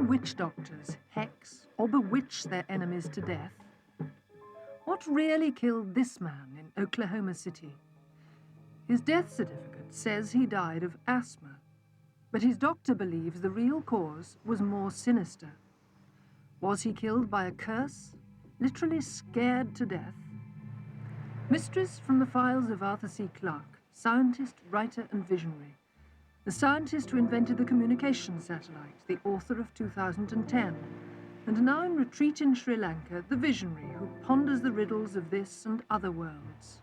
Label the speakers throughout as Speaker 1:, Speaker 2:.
Speaker 1: When witch doctors hex or bewitch their enemies to death, what really killed this man in Oklahoma City? His death certificate says he died of asthma, but his doctor believes the real cause was more sinister. Was he killed by a curse, literally scared to death? Mysteries from the files of Arthur C. Clarke, scientist, writer and visionary. The scientist who invented the communication satellite, the author of 2010, and now in retreat in Sri Lanka, the visionary who ponders the riddles of this and other worlds.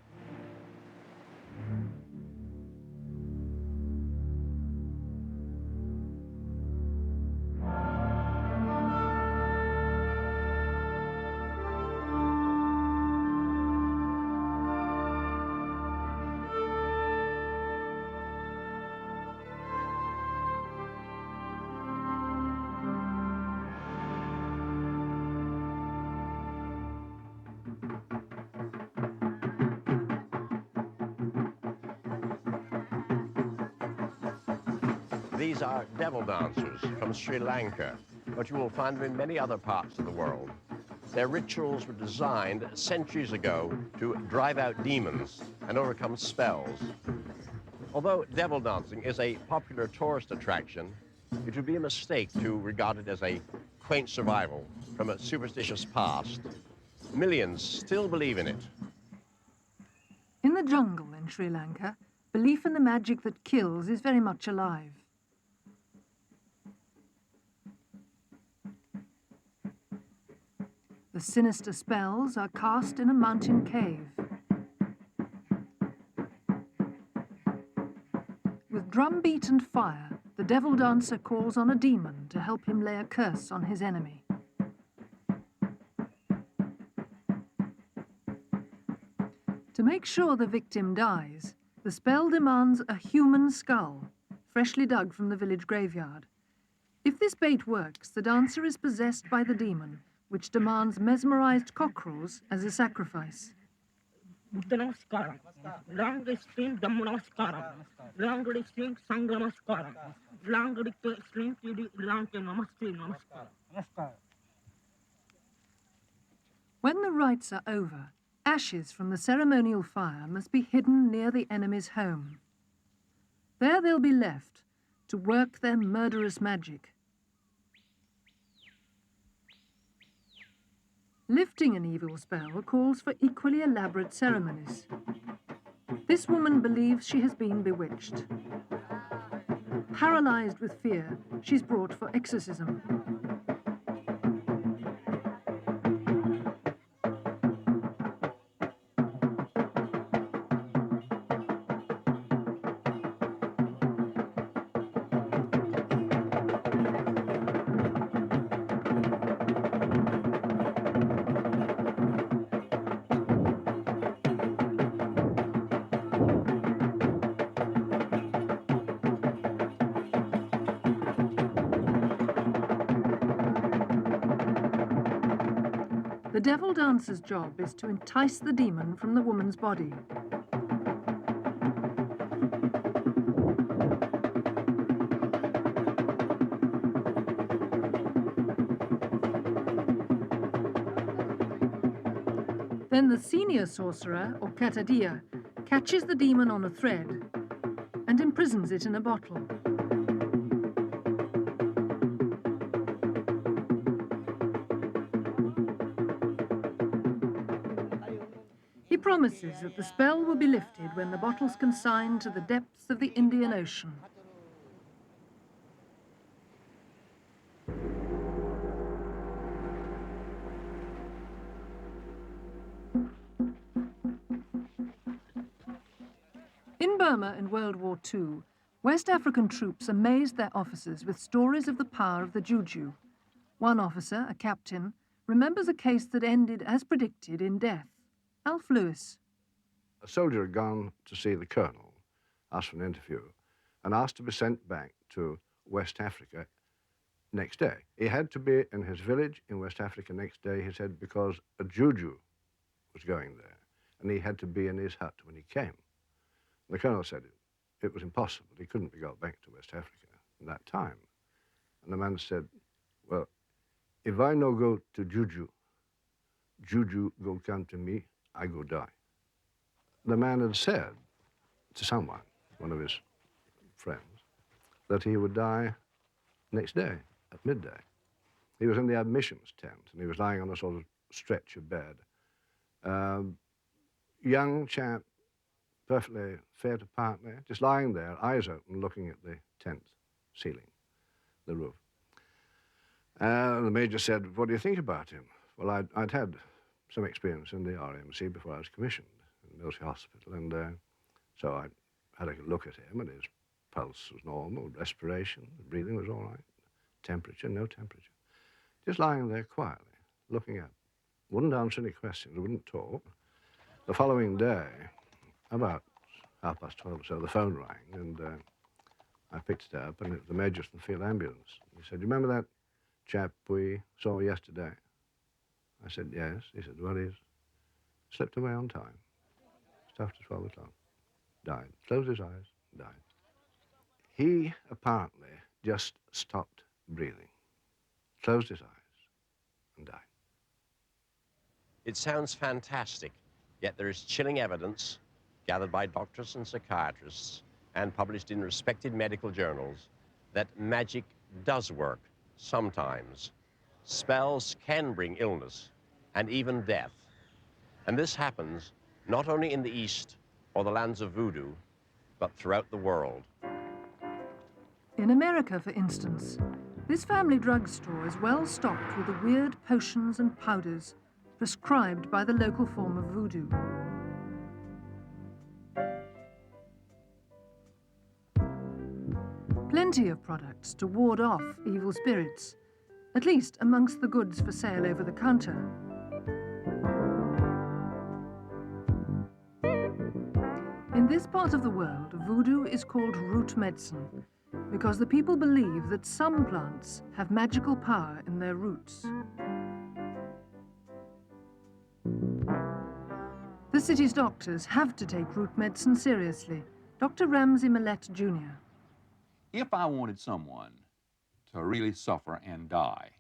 Speaker 2: These are devil dancers from Sri Lanka, but you will find them in many other parts of the world. Their rituals were designed centuries ago to drive out demons and overcome spells. Although devil dancing is a popular tourist attraction, it would be a mistake to regard it as a quaint survival from a superstitious past. Millions still believe in it.
Speaker 1: In the jungle in Sri Lanka, belief in the magic that kills is very much alive. The sinister spells are cast in a mountain cave. With drumbeat and fire, the devil dancer calls on a demon to help him lay a curse on his enemy. To make sure the victim dies, the spell demands a human skull, freshly dug from the village graveyard. If this bait works, the dancer is possessed by the demon, which demands mesmerized cockerels as a sacrifice. When the rites are over, ashes from the ceremonial fire must be hidden near the enemy's home. There they'll be left to work their murderous magic. Lifting an evil spell calls for equally elaborate ceremonies. This woman believes she has been bewitched. Paralyzed with fear, she's brought for exorcism. The devil dancer's job is to entice the demon from the woman's body. Then the senior sorcerer, or katadiya, catches the demon on a thread and imprisons it in a bottle. He promises that the spell will be lifted when the bottle's consigned to the depths of the Indian Ocean. In Burma in World War II, West African troops amazed their officers with stories of the power of the juju. One officer, a captain, remembers a case that ended as predicted in death. Alf Lewis.
Speaker 3: A soldier had gone to see the colonel, asked for an interview, and asked to be sent back to West Africa next day. He had to be in his village in West Africa next day, he said, because a juju was going there, and he had to be in his hut when he came. The colonel said it was impossible. He couldn't be got back to West Africa in that time. And the man said, well, if I no go to Juju, Juju go come to me, I go die. The man had said to someone, one of his friends, that he would die next day at midday. He was in the admissions tent, and he was lying on a sort of stretcher bed. Young chap, perfectly fit apparently, just lying there, eyes open, looking at the tent ceiling, the roof. And the major said, what do you think about him? Well, I'd had some experience in the RMC before I was commissioned in the military hospital, and so I had a look at him, and his pulse was normal, respiration, breathing was all right, temperature, no temperature. Just lying there quietly, looking up. Wouldn't answer any questions, wouldn't talk. The following day, about 12:30 or so, the phone rang, and I picked it up, and it was the Major from the field ambulance. He said, "Do you remember that chap we saw yesterday?" I said, "Yes." He said, "Well, he's slipped away on time. Just after 12 o'clock. Died. Closed his eyes, died." He apparently just stopped breathing, closed his eyes, and died.
Speaker 2: It sounds fantastic, yet there is chilling evidence gathered by doctors and psychiatrists and published in respected medical journals that magic does work sometimes. Spells can bring illness and even death. And this happens not only in the East or the lands of voodoo, but throughout the world.
Speaker 1: In America, for instance, this family drugstore is well stocked with the weird potions and powders prescribed by the local form of voodoo. Plenty of products to ward off evil spirits, at least amongst the goods for sale over the counter. In this part of the world, voodoo is called root medicine because the people believe that some plants have magical power in their roots. The city's doctors have to take root medicine seriously. Dr. Ramsey Millett Jr.
Speaker 4: If I wanted someone to really suffer and die,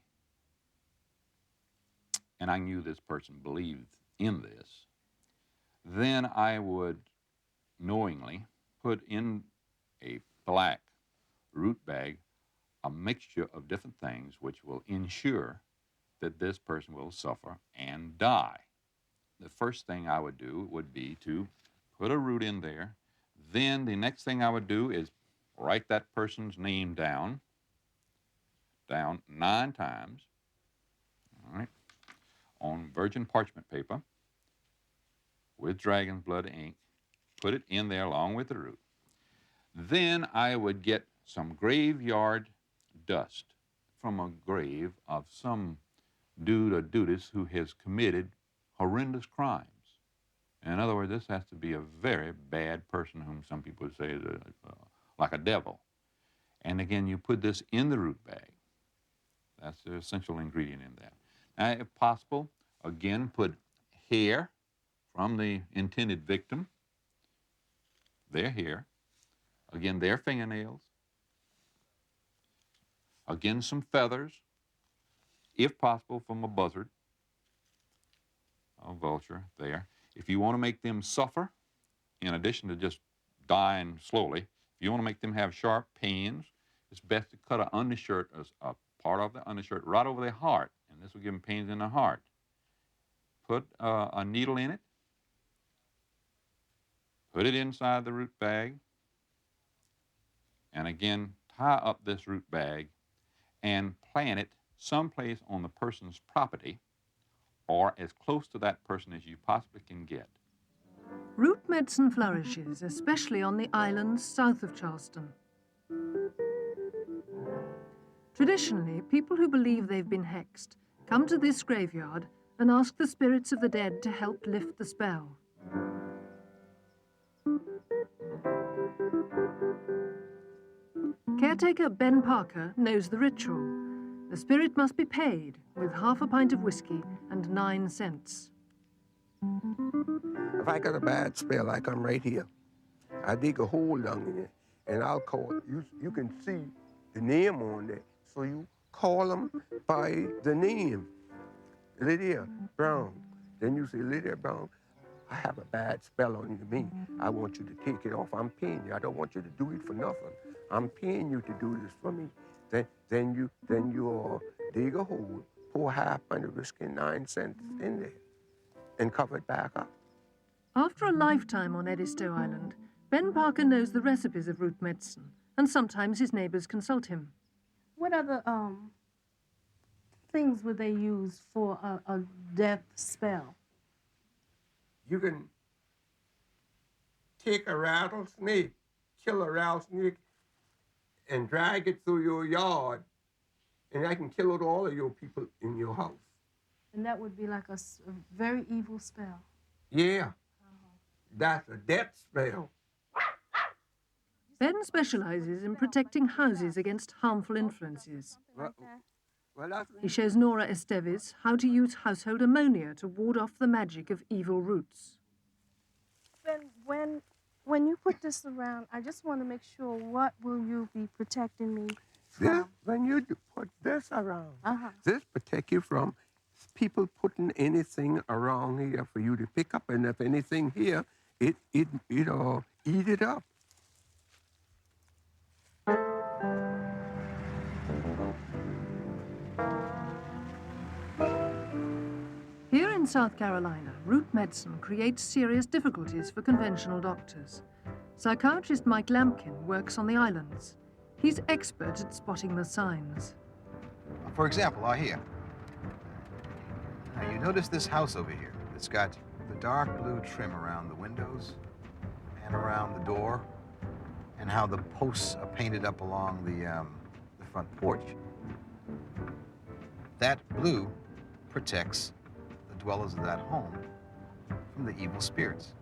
Speaker 4: and I knew this person believed in this, then I would knowingly put in a black root bag a mixture of different things which will ensure that this person will suffer and die. The first thing I would do would be to put a root in there. Then the next thing I would do is write that person's name down 9 times, all right, on virgin parchment paper with dragon's blood ink, put it in there along with the root. Then I would get some graveyard dust from a grave of some dude or dudess who has committed horrendous crimes. In other words, this has to be a very bad person whom some people would say is like a devil. And again, you put this in the root bag. That's the essential ingredient in that. Now, if possible, again, put hair from the intended victim, their hair, again, their fingernails, again, some feathers, if possible, from a buzzard, a vulture there. If you want to make them suffer, in addition to just dying slowly, if you want to make them have sharp pains, it's best to cut an undershirt, a part of the undershirt, right over their heart, and this will give them pains in the heart. Put a needle in it, put it inside the root bag, and again, tie up this root bag and plant it someplace on the person's property or as close to that person as you possibly can get.
Speaker 1: Root medicine flourishes, especially on the islands south of Charleston. Traditionally, people who believe they've been hexed come to this graveyard and ask the spirits of the dead to help lift the spell. Caretaker Ben Parker knows the ritual. The spirit must be paid with half a pint of whiskey and 9 cents.
Speaker 5: If I got a bad spell, like I'm right here, I dig a hole down in it, and I'll call it. You can see the name on there. So you call them by the name, Lydia Brown. Then you say, Lydia Brown, I have a bad spell on me. I want you to take it off. I'm paying you. I don't want you to do it for nothing. I'm paying you to do this for me. Then you dig a hole, pour half pint of whiskey and 9 cents in there, and cover it back up.
Speaker 1: After a lifetime on Edisto Island, Ben Parker knows the recipes of root medicine, and sometimes his neighbors consult him.
Speaker 6: What other things would they use for a death spell?
Speaker 5: You can take a rattlesnake, kill a rattlesnake, and drag it through your yard, and I can kill out all of your people in your house.
Speaker 6: And that would be like a very evil spell.
Speaker 5: Yeah, that's a death spell.
Speaker 1: Ben specializes in protecting houses against harmful influences. He shows Nora Esteves how to use household ammonia to ward off the magic of evil roots.
Speaker 6: Ben, when you put this around, I just want to make sure, what will you be protecting me from?
Speaker 5: When you put this around, this protect you from people putting anything around here for you to pick up, and if anything here, it eat it up.
Speaker 1: Here in South Carolina, root medicine creates serious difficulties for conventional doctors. Psychiatrist Mike Lampkin works on the islands. He's expert at spotting the signs.
Speaker 7: For example, here. Now, you notice this house over here. It's got the dark blue trim around the windows and around the door, and how the posts are painted up along the front porch. That blue protects the dwellers of that home from the evil spirits,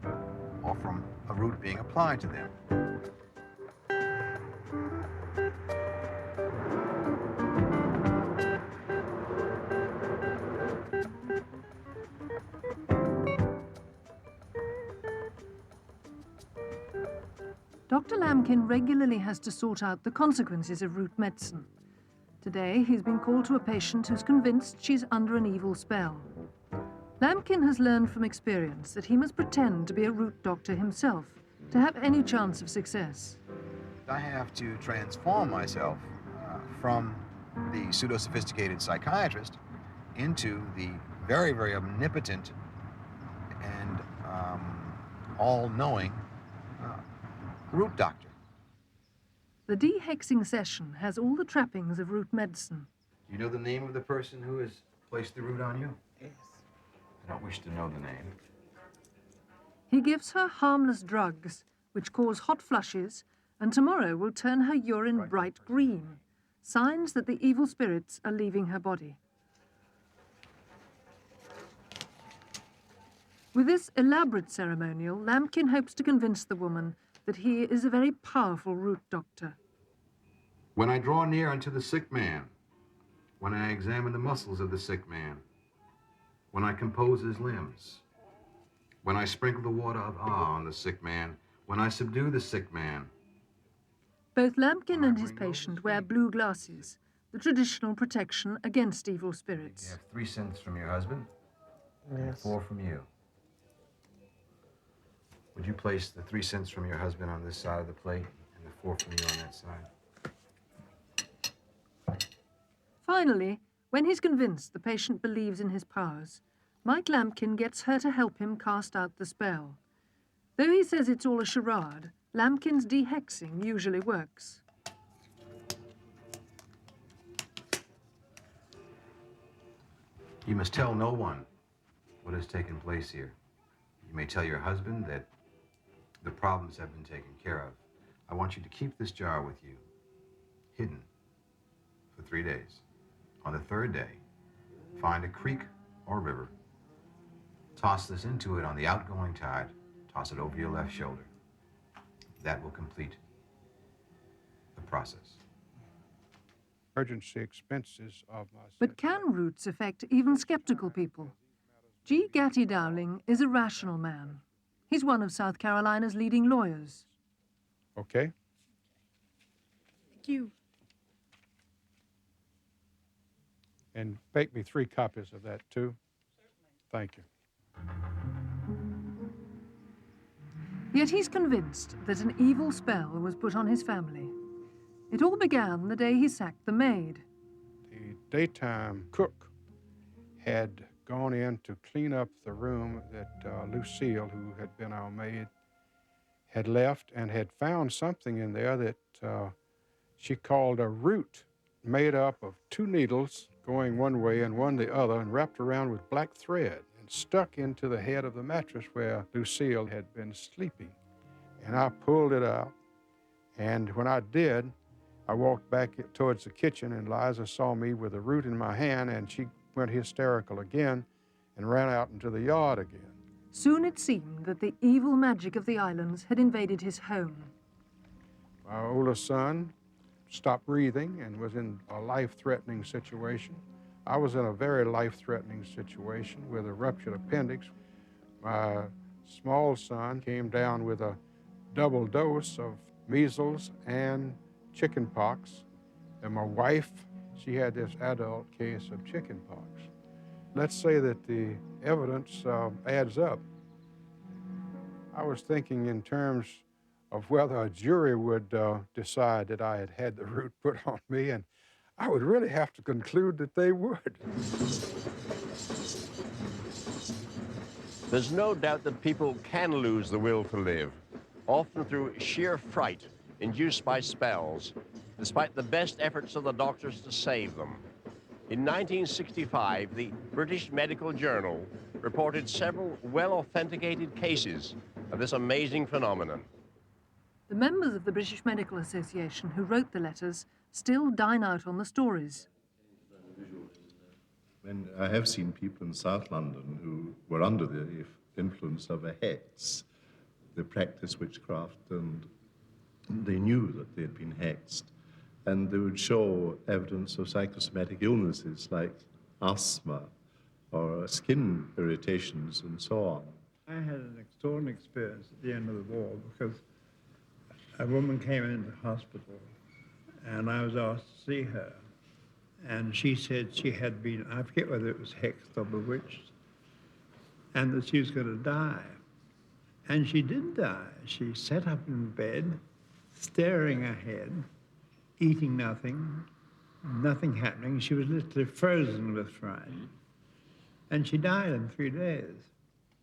Speaker 7: or from a root being applied to them.
Speaker 1: Dr. Lampkin regularly has to sort out the consequences of root medicine. Today, he's been called to a patient who's convinced she's under an evil spell. Lampkin has learned from experience that he must pretend to be a root doctor himself to have any chance of success.
Speaker 7: I have to transform myself from the pseudo-sophisticated psychiatrist into the very, very omnipotent and all-knowing root doctor.
Speaker 1: The de-hexing session has all the trappings of root medicine.
Speaker 7: Do you know the name of the person who has placed the root on you? Yes. I don't wish to know the name.
Speaker 1: He gives her harmless drugs, which cause hot flushes, and tomorrow will turn her urine bright green, signs that the evil spirits are leaving her body. With this elaborate ceremonial, Lampkin hopes to convince the woman that he is a very powerful root doctor.
Speaker 7: When I draw near unto the sick man, when I examine the muscles of the sick man, when I compose his limbs, when I sprinkle the water of awe on the sick man, when I subdue the sick man.
Speaker 1: Both Lampkin and his patient wear blue glasses, the traditional protection against evil spirits.
Speaker 7: You have 3 cents from your husband, and 4 from you. Would you place the 3 cents from your husband on this side of the plate and the 4 from you on that side?
Speaker 1: Finally, when he's convinced the patient believes in his powers, Mike Lampkin gets her to help him cast out the spell. Though he says it's all a charade, Lampkin's de-hexing usually works.
Speaker 7: You must tell no one what has taken place here. You may tell your husband that the problems have been taken care of. I want you to keep this jar with you, hidden, for 3 days. On the 3rd day, find a creek or river, toss this into it on the outgoing tide, toss it over your left shoulder. That will complete the process.
Speaker 8: Emergency expenses of
Speaker 1: But can roots affect even skeptical people? G. Gatty Dowling is a rational man. He's one of South Carolina's leading lawyers.
Speaker 8: Okay.
Speaker 6: Thank you.
Speaker 8: And bake me 3 copies of that, too. Thank you.
Speaker 1: Yet he's convinced that an evil spell was put on his family. It all began the day he sacked the maid.
Speaker 8: The daytime cook had gone in to clean up the room that Lucille, who had been our maid, had left, and had found something in there that she called a root made up of 2 needles going one way and one the other, and wrapped around with black thread and stuck into the head of the mattress where Lucille had been sleeping. And I pulled it out, and when I did, I walked back towards the kitchen, and Liza saw me with the root in my hand, and she went hysterical again and ran out into the yard again.
Speaker 1: Soon it seemed that the evil magic of the islands had invaded his home.
Speaker 8: My oldest son stopped breathing and was in a life-threatening situation. I was in a very life-threatening situation with a ruptured appendix. My small son came down with a double dose of measles and chicken pox. And my wife, she had this adult case of chicken pox. Let's say that the evidence adds up. I was thinking in terms of whether a jury would decide that I had had the root put on me, and I would really have to conclude that they would.
Speaker 2: There's no doubt that people can lose the will to live, often through sheer fright induced by spells, despite the best efforts of the doctors to save them. In 1965, the British Medical Journal reported several well-authenticated cases of this amazing phenomenon.
Speaker 1: The members of the British Medical Association who wrote the letters still dine out on the stories.
Speaker 9: And I have seen people in South London who were under the influence of a hex. They practiced witchcraft, and they knew that they had been hexed. And they would show evidence of psychosomatic illnesses like asthma or skin irritations and so on.
Speaker 10: I had an extraordinary experience at the end of the war because a woman came into hospital and I was asked to see her. And she said she had been, I forget whether it was hexed or bewitched, and that she was going to die. And she did die. She sat up in bed, staring ahead, eating nothing, nothing happening. She was literally frozen with fright. And she died in 3 days.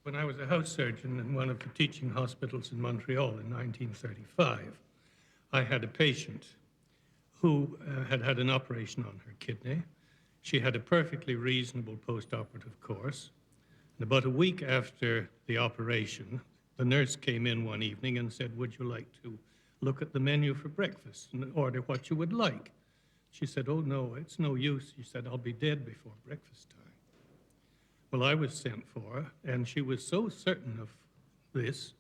Speaker 11: When I was a house surgeon in one of the teaching hospitals in Montreal in 1935, I had a patient who had had an operation on her kidney. She had a perfectly reasonable post-operative course. And about a week after the operation, the nurse came in one evening and said, "Would you like to look at the menu for breakfast and order what you would like?" She said, "Oh, no, it's no use." She said, "I'll be dead before breakfast time." Well, I was sent for, and she was so certain of this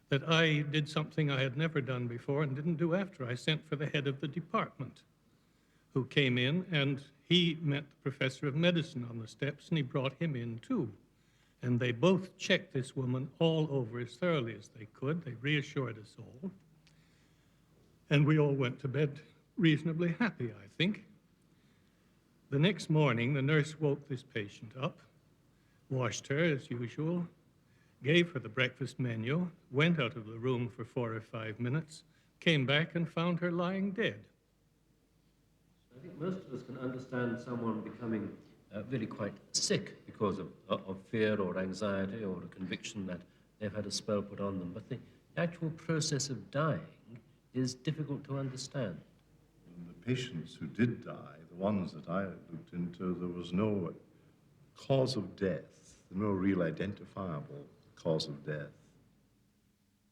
Speaker 11: that I did something I had never done before and didn't do after. I sent for the head of the department, who came in, and he met the professor of medicine on the steps, and he brought him in too. And they both checked this woman all over as thoroughly as they could. They reassured us all. And we all went to bed reasonably happy, I think. The next morning, the nurse woke this patient up, washed her as usual, gave her the breakfast menu, went out of the room for 4 or 5 minutes, came back and found her lying dead.
Speaker 12: I think most of us can understand someone becoming really quite sick because of fear or anxiety or a conviction that they've had a spell put on them. But the actual process of dying is difficult to understand.
Speaker 9: In the patients who did die, the ones that I looked into, there was no cause of death, no real identifiable cause of death.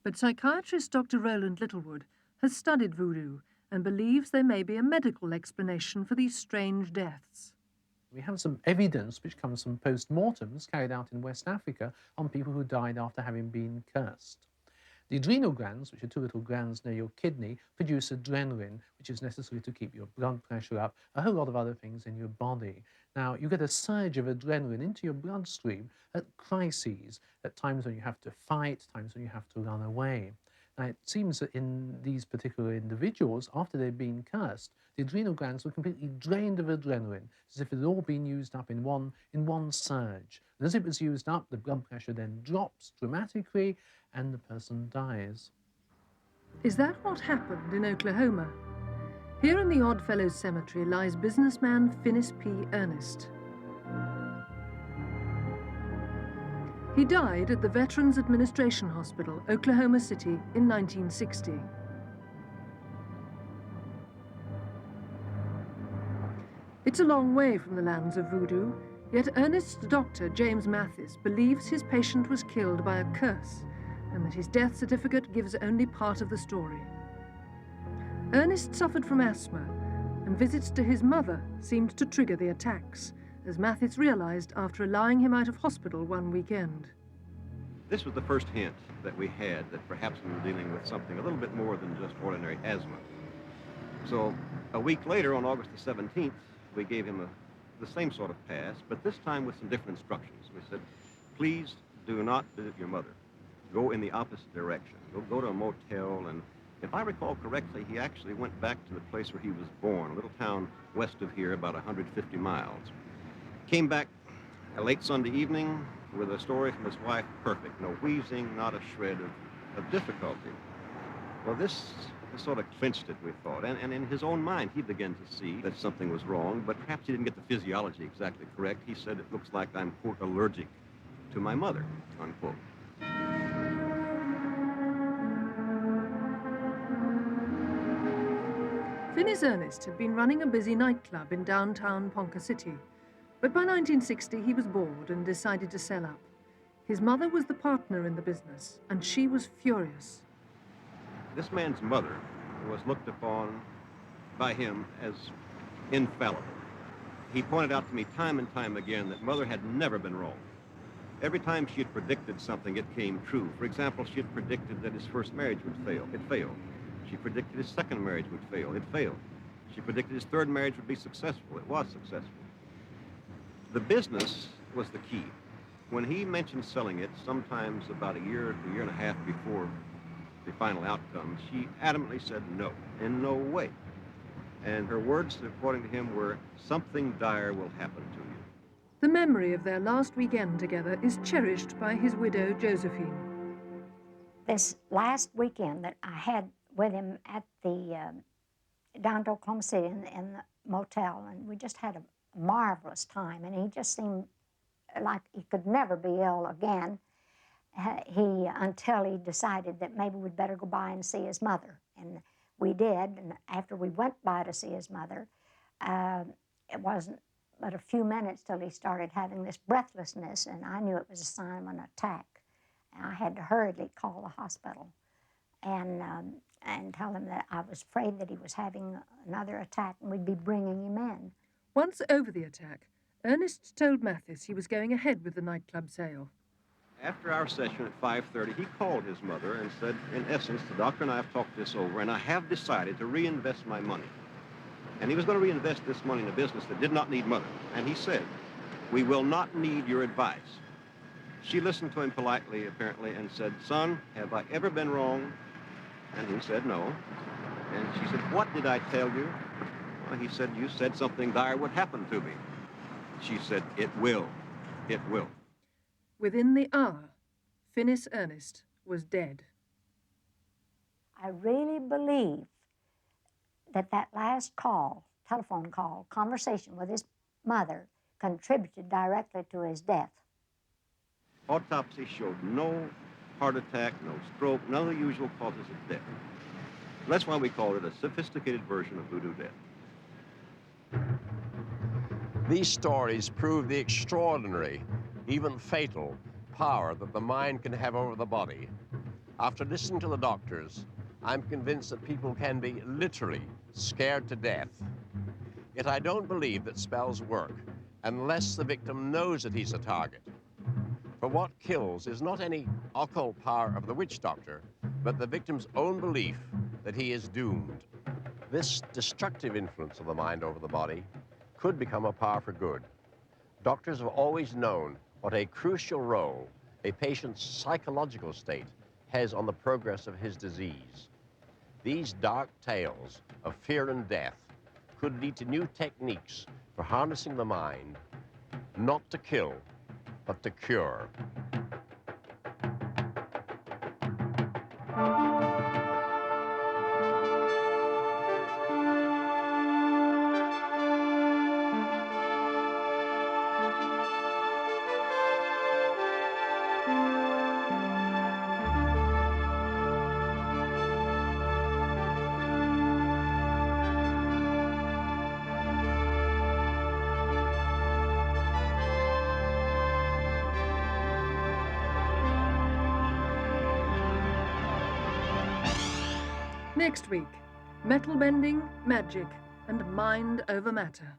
Speaker 1: But psychiatrist Dr. Roland Littlewood has studied voodoo and believes there may be a medical explanation for these strange deaths.
Speaker 13: We have some evidence which comes from post-mortems carried out in West Africa on people who died after having been cursed. The adrenal glands, which are 2 little glands near your kidney, produce adrenaline, which is necessary to keep your blood pressure up, a whole lot of other things in your body. Now, you get a surge of adrenaline into your bloodstream at crises, at times when you have to fight, times when you have to run away. Now, it seems that in these particular individuals, after they'd been cursed, the adrenal glands were completely drained of adrenaline, as if it had all been used up in one surge. And as it was used up, the blood pressure then drops dramatically, and the person dies.
Speaker 1: Is that what happened in Oklahoma? Here in the Oddfellows Cemetery lies businessman Finis P. Ernest. He died at the Veterans Administration Hospital, Oklahoma City, in 1960. It's a long way from the lands of voodoo, yet Ernest's doctor, James Mathis, believes his patient was killed by a curse, and that his death certificate gives only part of the story. Ernest suffered from asthma, and visits to his mother seemed to trigger the attacks, as Mathis realized after allowing him out of hospital one weekend.
Speaker 14: This was the first hint that we had that perhaps we were dealing with something a little bit more than just ordinary asthma. So a week later, on August the 17th, we gave him the same sort of pass, but this time with some different instructions. We said, please do not visit your mother. Go in the opposite direction. Go to a motel, and if I recall correctly, he actually went back to the place where he was born, a little town west of here, about 150 miles. Came back a late Sunday evening with a story from his wife, perfect. No wheezing, not a shred of difficulty. Well, this sort of clinched it, we thought. And in his own mind, he began to see that something was wrong, but perhaps he didn't get the physiology exactly correct. He said, it looks like I'm, quote, allergic to my mother, unquote.
Speaker 1: Finis Ernest had been running a busy nightclub in downtown Ponca City, but by 1960 he was bored and decided to sell up. His mother was the partner in the business, and she was furious.
Speaker 14: This man's mother was looked upon by him as infallible. He pointed out to me time and time again that mother had never been wrong. Every time she had predicted something, it came true. For example, she had predicted that his first marriage would fail. It failed. She predicted his second marriage would fail. It failed. She predicted his third marriage would be successful. It was successful. The business was the key. When he mentioned selling it, sometimes about a year to a year and a half before the final outcome, she adamantly said no, in no way. And her words, according to him, were, something dire will happen to you.
Speaker 1: The memory of their last weekend together is cherished by his widow, Josephine.
Speaker 15: This last weekend that I had with him at the down to Oklahoma City in the motel, and we just had a marvelous time, and he just seemed like he could never be ill again. Until he decided that maybe we'd better go by and see his mother, and we did. And after we went by to see his mother, it wasn't but a few minutes till he started having this breathlessness, and I knew it was a sign of an attack. And I had to hurriedly call the hospital and tell him that I was afraid that he was having another attack and we'd be bringing him in.
Speaker 1: Once over the attack, Ernest told Mathis he was going ahead with the nightclub sale.
Speaker 14: After our session at 5:30, he called his mother and said, in essence, the doctor and I have talked this over, and I have decided to reinvest my money. And he was going to reinvest this money in a business that did not need mother. And he said, we will not need your advice. She listened to him politely, apparently, and said, son, have I ever been wrong? And he said, no. And she said, what did I tell you? Well, he said, you said something dire would happen to me. She said, it will. It will.
Speaker 1: Within the hour, Finis Ernest was dead.
Speaker 15: I really believe that last call, telephone call, conversation with his mother contributed directly to his death.
Speaker 14: Autopsy showed no heart attack, no stroke, none of the usual causes of death. That's why we call it a sophisticated version of voodoo death.
Speaker 2: These stories prove the extraordinary, even fatal, power that the mind can have over the body. After listening to the doctors, I'm convinced that people can be literally scared to death. Yet I don't believe that spells work unless the victim knows that he's a target. For what kills is not any occult power of the witch doctor, but the victim's own belief that he is doomed. This destructive influence of the mind over the body could become a power for good. Doctors have always known what a crucial role a patient's psychological state has on the progress of his disease. These dark tales of fear and death could lead to new techniques for harnessing the mind, not to kill, but to cure.
Speaker 1: Next week, metal bending, magic, and mind over matter.